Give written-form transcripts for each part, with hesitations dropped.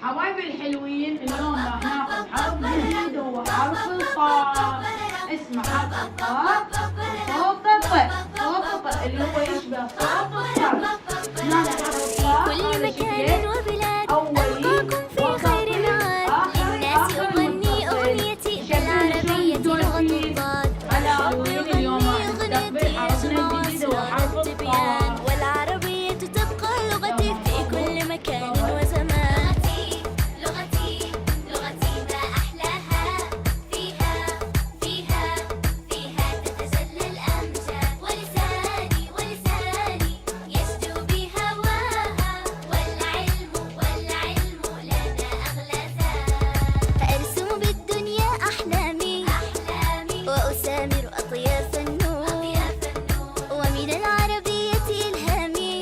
حبايبي الحلوين، اليوم راح ناخذ حرف جديد وهو حرف الطاء. اسمه حرف الطاء وصوت الطاء. صوت الطاء اللي هو يشبه صوت الطاء. هذا حرف الطاء. كل مكان وبلاد ألقاكم في خير معاد. للناس أغني أغنيتي بالعربية لغة الضاد. ربي أغني أغنيتي أجمع أسرار التبيان. والعربية تبقى لغتي في كل مكان وزمان. لغتي لغتي ما أحلاها. فيها تتجلى الأمجاد. ولساني يشدو بهواها. والعلم لنا أغلى زاد. فأرسم بالدنيا أحلامي وأسامر أطياف النور. ومن العربية إلهامي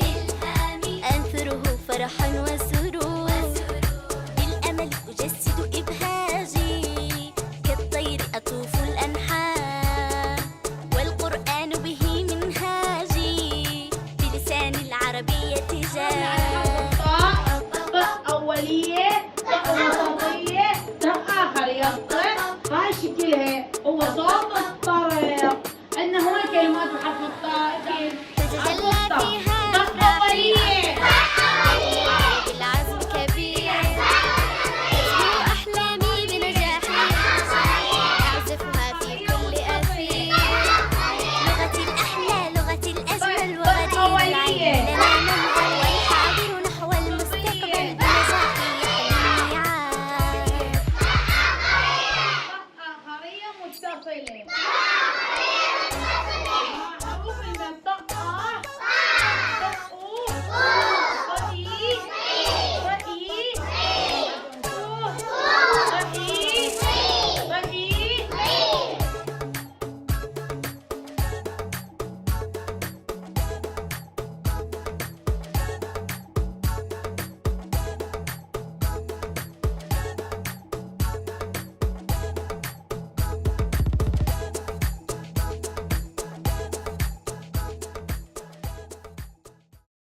أنثره فرحا وسرور. بالأمل أجسد إبهاجي كالطير أطوف الأنحاء. والقرآن به منهاجي بلسان العربية جاء. الطاء أولي